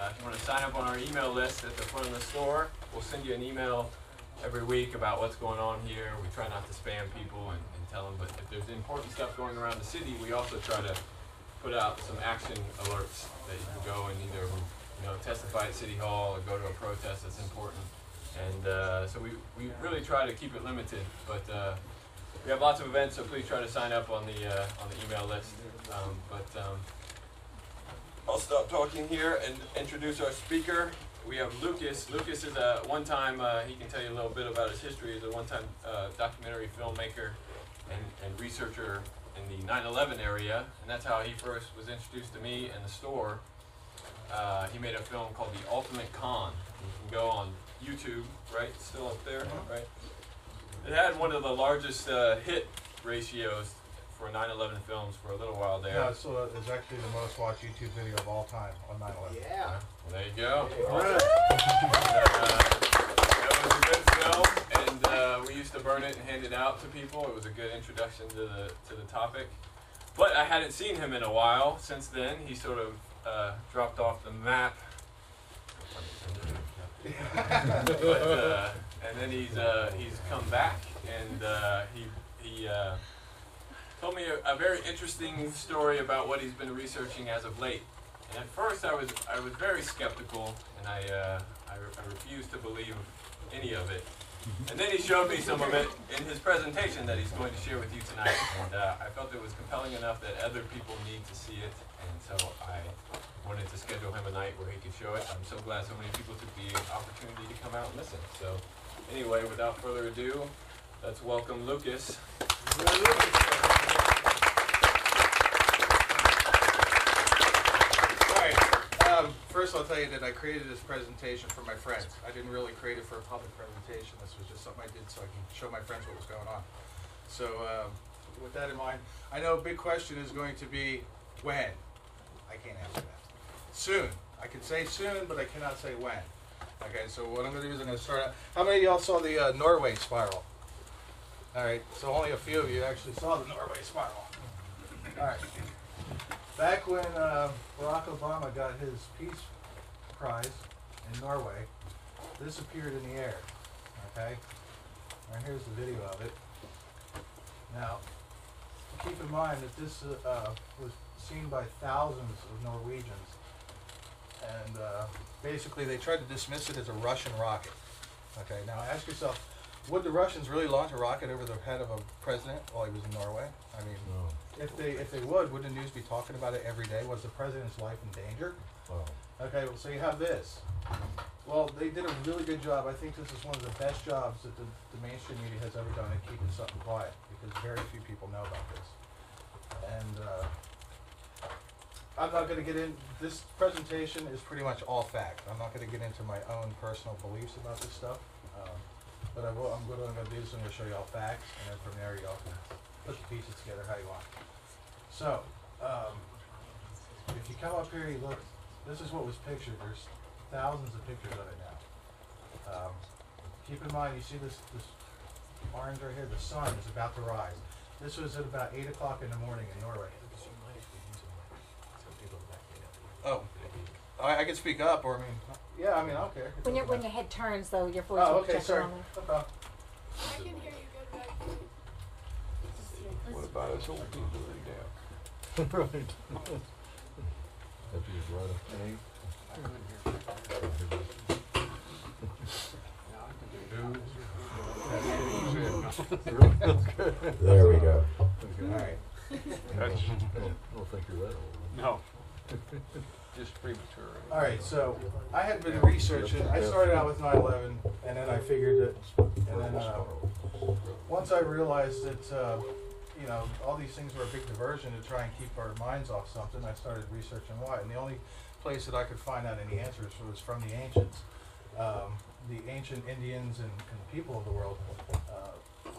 if you want to sign up on our email list at the front of the store, we'll send you an email every week about what's going on here. We try not to spam people and tell them, but if there's important stuff going around the city, we also try to put out some action alerts that you can go and either testify at City Hall or go to a protest that's important. And so we really try to keep it limited, but we have lots of events, so please try to sign up on the email list. I'll stop talking here and introduce our speaker. We have Lucas. Lucas is a one-time, he can tell you a little bit about his history. He's a one-time documentary filmmaker and researcher in the 9/11 area, and that's how he first was introduced to me in the store. He made a film called The Ultimate Con. You can go on YouTube, right? It's still up there, right? It had one of the largest hit ratios for 9/11 films for a little while there. Yeah, so it's actually the most watched YouTube video of all time on 9/11. Yeah. Well, there you go. Right. That was a good film, and we used to burn it and hand it out to people. It was a good introduction to the topic. But I hadn't seen him in a while. Since then, he sort of dropped off the map. And then he's come back, and he told me a very interesting story about what he's been researching as of late. And at first I was very skeptical, and I refused to believe any of it. And then he showed me some of it in his presentation that he's going to share with you tonight. And I felt it was compelling enough that other people need to see it, and so I wanted to schedule him a night where he could show it. I'm so glad so many people took the opportunity to come out and listen. So anyway, without further ado, let's welcome Lucas. First I'll tell you that I created this presentation for my friends. I didn't really create it for a public presentation. This was just something I did so I can show my friends what was going on. So with that in mind, I know a big question is going to be when. I can't answer that. Soon. I can say soon, but I cannot say when. Okay, so what I'm going to do is I'm going to start out. How many of y'all saw the Norway spiral? All right, so only a few of you actually saw the Norway spiral. All right. Back when Barack Obama got his Peace Prize in Norway, this appeared in the air, okay? And here's the video of it. Now, keep in mind that this was seen by thousands of Norwegians, and basically they tried to dismiss it as a Russian rocket. Okay, now ask yourself, would the Russians really launch a rocket over the head of a president while he was in Norway? I mean, no. If they would, wouldn't the news be talking about it every day? Was the president's life in danger? Oh. Okay, well, so you have this. Well, they did a really good job. I think this is one of the best jobs that the mainstream media has ever done at keeping something quiet, because very few people know about this. And I'm not going to get in. This presentation is pretty much all fact. I'm not going to get into my own personal beliefs about this stuff. But I will. What I'm going to do is I'm going to show you all facts, and then from there y'all can put the pieces together how you want. So, if you come up here, you look. This is what was pictured. There's thousands of pictures of it now. Keep in mind, you see this orange right here. The sun is about to rise. This was at about 8 o'clock in the morning in Norway. Oh, I can speak up, or I mean, yeah, I mean, I don't care. When your head turns, though, your voice will okay, pick sorry. On there. Okay. I can hear you good back. What about us old people in there? Right. That is right up there. There we go. All right. I don't think you're that old. No. Just premature. All right, so I had been researching. I started out with 9/11, and then I figured that, and then once I realized that, all these things were a big diversion to try and keep our minds off something, I started researching why. And the only place that I could find out any answers was from the ancients. The ancient Indians and people of the world,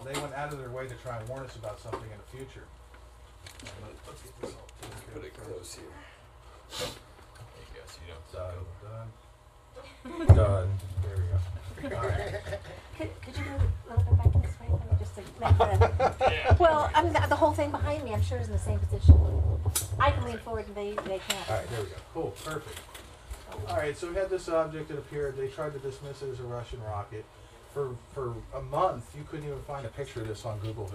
they went out of their way to try and warn us about something in the future. Let's get this all Put it close here. I guess you don't. Done. There we go. All right. Could you move a little bit back this way? Just to make the, well, I mean, the whole thing behind me, I'm sure, is in the same position. I can lean forward and they can't. All right, there we go. Cool, perfect. All right, so we had this object that appeared. They tried to dismiss it as a Russian rocket. For a month, you couldn't even find a picture of this on Google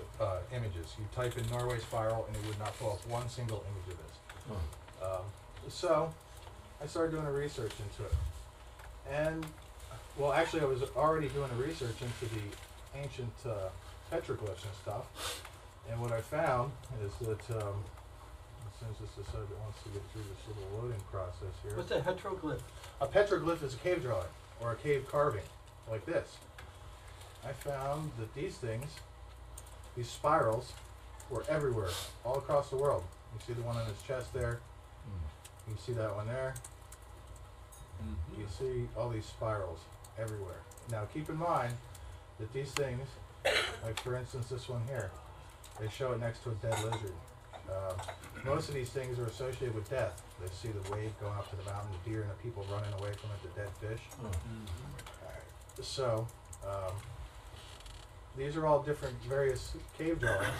Images. You type in Norway spiral, and it would not pull up one single image of this. So I started doing a research into it. And, well, actually, I was already doing a research into the ancient petroglyphs and stuff. And what I found is that, since this decided it wants to get through this little loading process here. What's a heteroglyph? A petroglyph is a cave drawing, or a cave carving, like this. I found that these things, these spirals, were everywhere, all across the world. You see the one on his chest there. You see that one there. You see all these spirals everywhere. Now keep in mind that these things, like for instance this one here, they show it next to a dead lizard. Most of these things are associated with death. They see the wave going up to the mountain, the deer and the people running away from it, the dead fish. Alright. So, these are all different various cave drawings.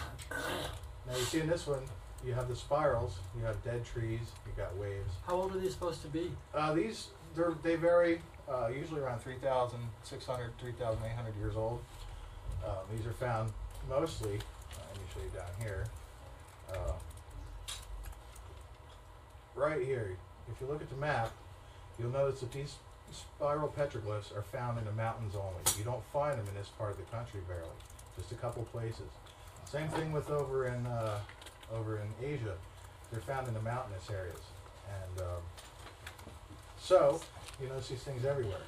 Now you see in this one, you have the spirals, you have dead trees, you got waves. How old are these supposed to be? They vary, usually around 3,600, 3,800 years old. These are found mostly, let me show you down here, right here. If you look at the map, you'll notice that these spiral petroglyphs are found in the mountains only. You don't find them in this part of the country barely, just a couple places. Same thing with over in Asia. They're found in the mountainous areas. And so, you notice these things everywhere.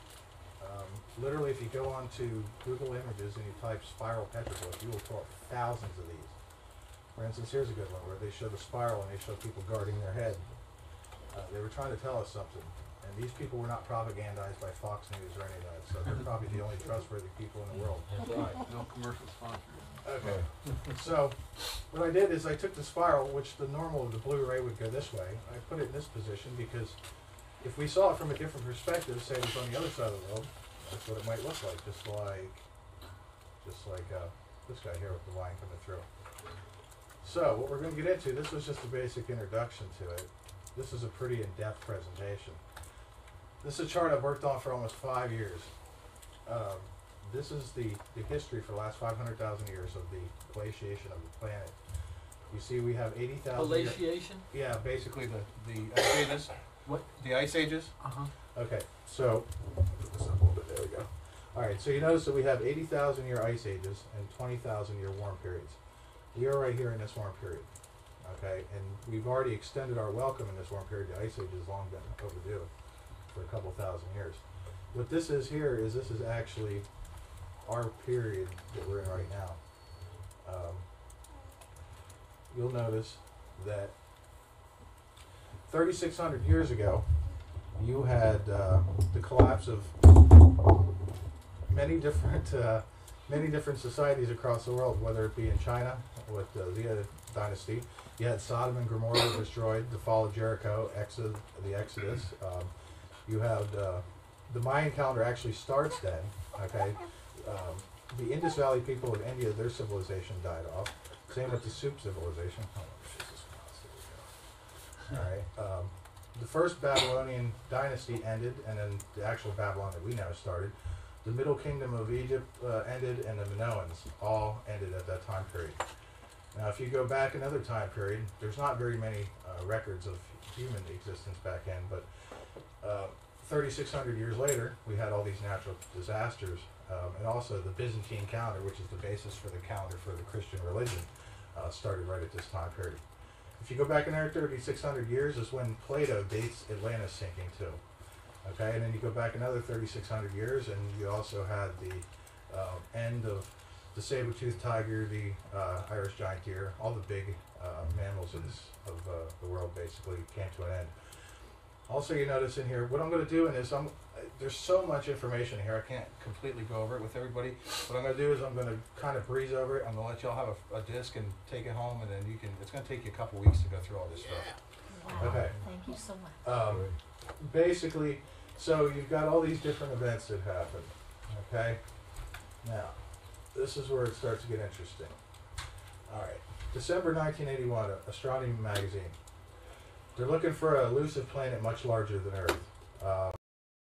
Literally, if you go onto Google Images and you type spiral petroglyph, you will pull up thousands of these. For instance, here's a good one where they show the spiral and they show people guarding their head. They were trying to tell us something. And these people were not propagandized by Fox News or any of that, so they're probably the only trustworthy people in the world. That's right. No commercial sponsors. Okay. So, what I did is I took the spiral, which the normal of the Blu-ray would go this way. I put it in this position because if we saw it from a different perspective, say it was on the other side of the world, that's what it might look like, just like this guy here with the line coming through. So, what we're going to get into, this was just a basic introduction to it. This is a pretty in-depth presentation. This is a chart I've worked on for almost 5 years. This is the history for the last 500,000 years of the glaciation of the planet. You see we have 80,000 Glaciation? Yeah, basically the ice ages. What? The ice ages. Uh-huh. Okay, so, put this up a little bit, there we go. Alright, so you notice that we have 80,000 year ice ages and 20,000 year warm periods. We are right here in this warm period. Okay, and we've already extended our welcome in this warm period. The ice age has long been overdue for a couple thousand years. What this is here is this is actually our period that we're in right now. You'll notice that 3,600 years ago, you had the collapse of many different societies across the world, whether it be in China with the Zia dynasty. You had Sodom and Gomorrah destroyed, the fall of Jericho, the Exodus. You have the Mayan calendar actually starts then. Okay, the Indus Valley people of India, their civilization died off. Same with the Sup civilization. All right. The first Babylonian dynasty ended, and then the actual Babylon that we know started. The Middle Kingdom of Egypt ended, and the Minoans all ended at that time period. Now, if you go back another time period, there's not very many records of human existence back then, but 3,600 years later, we had all these natural disasters, and also the Byzantine calendar, which is the basis for the calendar for the Christian religion, started right at this time period. If you go back another 3,600 years is when Plato dates Atlantis sinking too. Okay, and then you go back another 3,600 years, and you also had the end of the saber-toothed tiger, the Irish giant deer, all the big mammals of the world basically came to an end. Also, you notice in here, what I'm going to do in this, there's so much information here, I can't completely go over it with everybody. What I'm going to do is I'm going to kind of breeze over it. I'm going to let y'all have a disc and take it home, and then you can, it's going to take you a couple weeks to go through all this stuff. Wow. Okay. Thank you so much. Basically, so you've got all these different events that happen, okay? Now, this is where it starts to get interesting. All right, December 1981, Astronomy magazine. They're looking for an elusive planet much larger than Earth. Um,